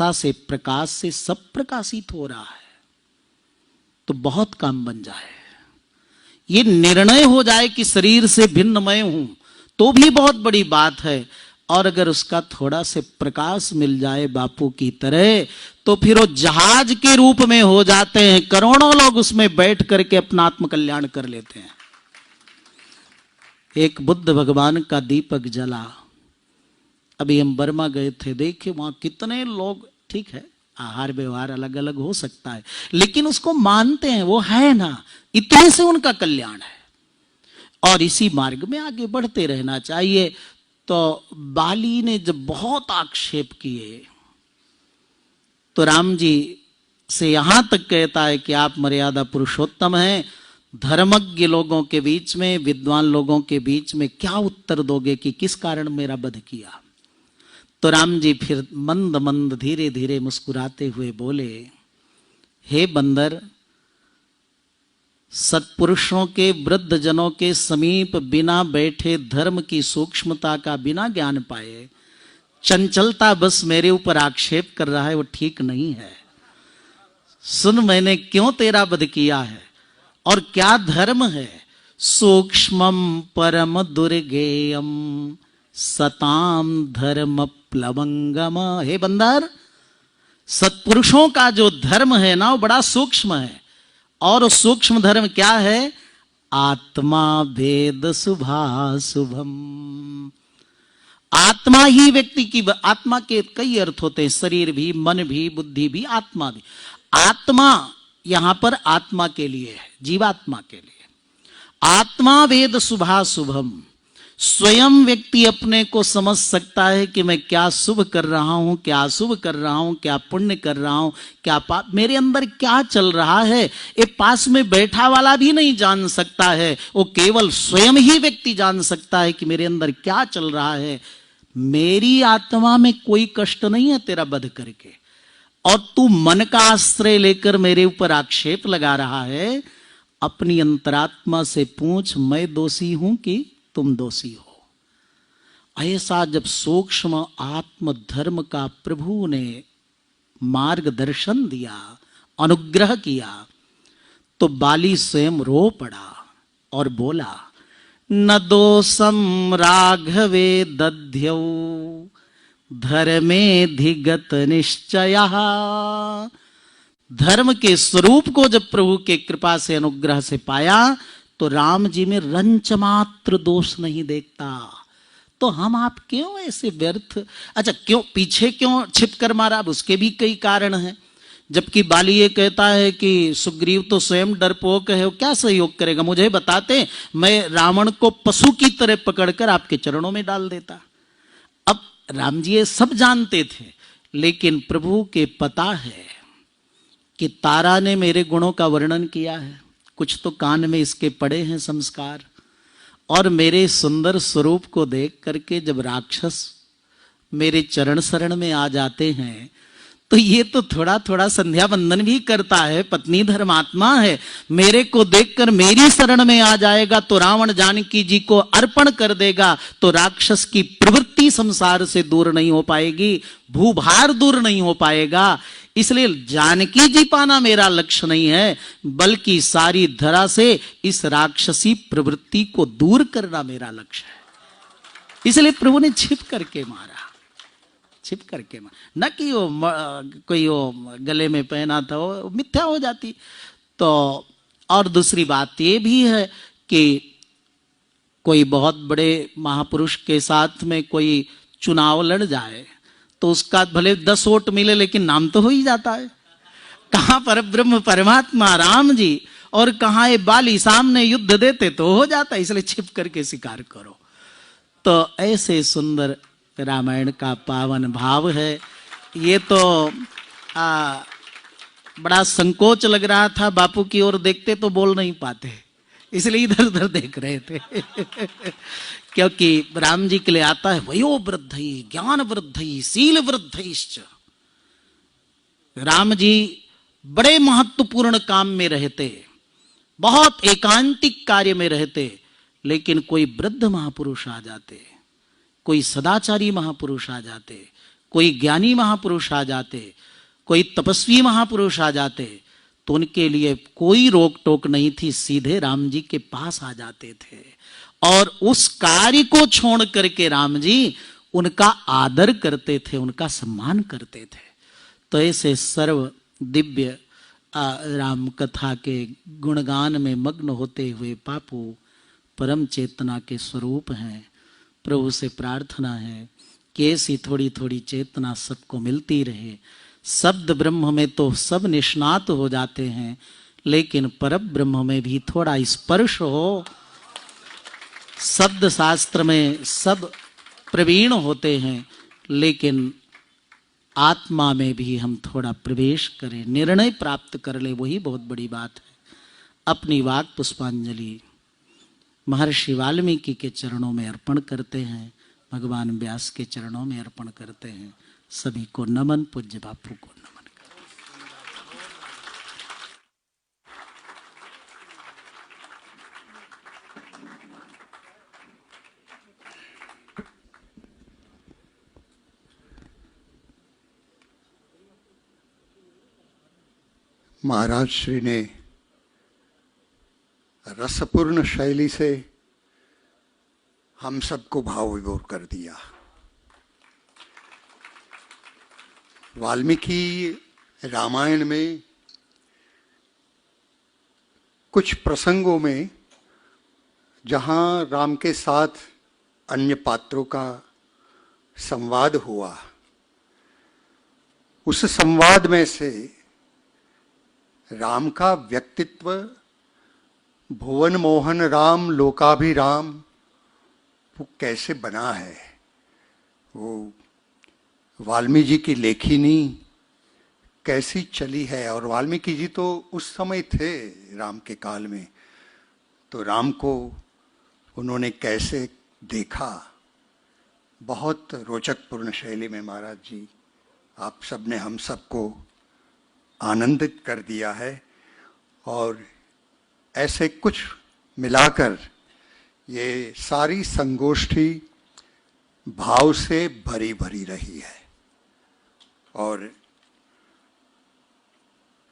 जिज्ञासा से, प्रकाश से सब प्रकाशित हो रहा है, तो बहुत काम बन जाए। ये निर्णय हो जाए कि शरीर से भिन्न मैं हूं, तो भी बहुत बड़ी बात है। और अगर उसका थोड़ा से प्रकाश मिल जाए बापू की तरह, तो फिर वो जहाज के रूप में हो जाते हैं। करोड़ों लोग उसमें बैठ करके अपना आत्मकल्याण कर लेते हैं। एक बुद्ध भगवान का दीपक जला, अभी हम बर्मा गए थे, देखे वहां कितने लोग, ठीक है आहार व्यवहार अलग अलग हो सकता है, लेकिन उसको मानते हैं, वो है ना, इतने से उनका कल्याण है। और इसी मार्ग में आगे बढ़ते रहना चाहिए। तो बाली ने जब बहुत आक्षेप किए, तो राम जी से यहां तक कहता है कि आप मर्यादा पुरुषोत्तम हैं, धर्मज्ञ लोगों के बीच में, विद्वान लोगों के बीच में क्या उत्तर दोगे कि किस कारण मेरा वध किया। तो राम जी फिर मंद मंद धीरे धीरे मुस्कुराते हुए बोले, हे बंदर, सत्पुरुषों के, वृद्ध जनों के समीप बिना बैठे, धर्म की सूक्ष्मता का बिना ज्ञान पाए, चंचलता बस मेरे ऊपर आक्षेप कर रहा है, वो ठीक नहीं है। सुन, मैंने क्यों तेरा वध किया है और क्या धर्म है। सूक्ष्मम परम दुर्गेयम सताम धर्म प्लवंगम। हे बंदर, सत्पुरुषों का जो धर्म है ना, वो बड़ा सूक्ष्म है। और सूक्ष्म धर्म क्या है? आत्मा भेद शुभाशुभम। आत्मा ही व्यक्ति की, आत्मा के कई अर्थ होते हैं, शरीर भी, मन भी, बुद्धि भी, आत्मा भी। आत्मा यहां पर आत्मा के लिए है, जीवात्मा के लिए। आत्मा वेद शुभाशुभम। स्वयं व्यक्ति अपने को समझ सकता है कि मैं क्या शुभ कर रहा हूं, क्या अशुभ कर रहा हूं, क्या पुण्य कर रहा हूं, क्या पाप, मेरे अंदर क्या चल रहा है, ये पास में बैठा वाला भी नहीं जान सकता है। वो केवल स्वयं ही व्यक्ति जान सकता है कि मेरे अंदर क्या चल रहा है। मेरी आत्मा में कोई कष्ट नहीं है तेरा वध करके, और तू मन का आश्रय लेकर मेरे ऊपर आक्षेप लगा रहा है। अपनी अंतरात्मा से पूछ, मैं दोषी हूं कि तुम दोषी हो। ऐसा जब सूक्ष्म आत्म धर्म का प्रभु ने मार्गदर्शन दिया, अनुग्रह किया, तो बाली स्वयं रो पड़ा और बोला, न दोषम राघवे दध्यौ धर्मेधिगत निश्चयः। धर्म के स्वरूप को जब प्रभु के कृपा से, अनुग्रह से पाया, तो राम जी में रंच मात्र दोष नहीं देखता। तो हम आप क्यों ऐसे व्यर्थ, अच्छा क्यों पीछे क्यों छिप कर मारा? अब उसके भी कई कारण हैं। जबकि बाली ये कहता है कि सुग्रीव तो स्वयं डरपोक है, वो क्या सहयोग करेगा, मुझे बताते, मैं रावण को पशु की तरह पकड़कर आपके चरणों में डाल देता। अब राम जी ये सब जानते थे, लेकिन प्रभु के पता है कि तारा ने मेरे गुणों का वर्णन किया है, कुछ तो कान में इसके पड़े हैं संस्कार, और मेरे सुंदर स्वरूप को देख करके जब राक्षस मेरे चरण शरण में आ जाते हैं, तो ये तो थोड़ा थोड़ा संध्या बंदन भी करता है, पत्नी धर्मात्मा है, मेरे को देखकर मेरी शरण में आ जाएगा तो रावण जानकी जी को अर्पण कर देगा, तो राक्षस की प्रवृत्ति संसार से दूर नहीं हो पाएगी, भूभार दूर नहीं हो पाएगा। इसलिए जानकी जी पाना मेरा लक्ष्य नहीं है, बल्कि सारी धरा से इस राक्षसी प्रवृत्ति को दूर करना मेरा लक्ष्य है। इसलिए प्रभु ने छिप करके मारा, छिप करके मारा, न कि वो कोई वो गले में पहना था, वो मिथ्या हो जाती। तो और दूसरी बात ये भी है कि कोई बहुत बड़े महापुरुष के साथ में कोई चुनाव लड़ जाए, तो उसका भले 10 वोट मिले, लेकिन नाम तो हो ही जाता है। कहां पर ब्रह्म परमात्मा राम जी और कहां ये बाली सामने युद्ध देते तो हो जाता। इसलिए छिप करके शिकार करो। तो ऐसे सुंदर रामायण का पावन भाव है। ये तो बड़ा संकोच लग रहा था, बापू की ओर देखते तो बोल नहीं पाते, इसलिए इधर उधर देख रहे थे क्योंकि राम जी के लिए आता है वयो वृद्धि ज्ञान वृद्धि शील वृद्धिश्च। राम जी बड़े महत्वपूर्ण काम में रहते, बहुत एकांतिक कार्य में रहते, लेकिन कोई वृद्ध महापुरुष आ जाते, कोई सदाचारी महापुरुष आ जाते, कोई ज्ञानी महापुरुष आ जाते, कोई तपस्वी महापुरुष आ जाते, तो उनके लिए कोई रोक टोक नहीं थी, सीधे राम जी के पास आ जाते थे और उस कार्य को छोड़ करके राम जी उनका आदर करते थे, उनका सम्मान करते थे। तो ऐसे सर्व दिव्य राम कथा के गुणगान में मग्न होते हुए पापू परम चेतना के स्वरूप हैं। प्रभु से प्रार्थना है कि ऐसी थोड़ी थोड़ी चेतना सबको मिलती रहे। शब्द ब्रह्म में तो सब निष्णात हो जाते हैं, लेकिन परम ब्रह्म में भी थोड़ा स्पर्श हो। शब्द शास्त्र में सब प्रवीण होते हैं, लेकिन आत्मा में भी हम थोड़ा प्रवेश करें, निर्णय प्राप्त कर ले, वही बहुत बड़ी बात है। अपनी वाक पुष्पांजलि महर्षि वाल्मीकि के चरणों में अर्पण करते हैं, भगवान व्यास के चरणों में अर्पण करते हैं। सभी को नमन, पूज्य बापू को नमन। महाराज श्री ने रसपूर्ण शैली से हम सबको भाव विभोर कर दिया। वाल्मीकि रामायण में कुछ प्रसंगों में जहाँ राम के साथ अन्य पात्रों का संवाद हुआ, उस संवाद में से राम का व्यक्तित्व भुवन मोहन राम लोकाभिराम वो कैसे बना है, वो वाल्मीकि जी की लेखनी कैसी चली है। और वाल्मीकि जी तो उस समय थे राम के काल में, तो राम को उन्होंने कैसे देखा, बहुत रोचक पूर्ण शैली में महाराज जी आप सबने हम सबको आनंदित कर दिया है। और ऐसे कुछ मिलाकर ये सारी संगोष्ठी भाव से भरी भरी रही है। और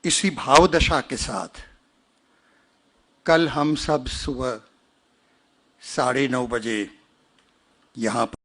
इसी भाव दशा के साथ कल हम सब सुबह 9:30 बजे यहाँ पर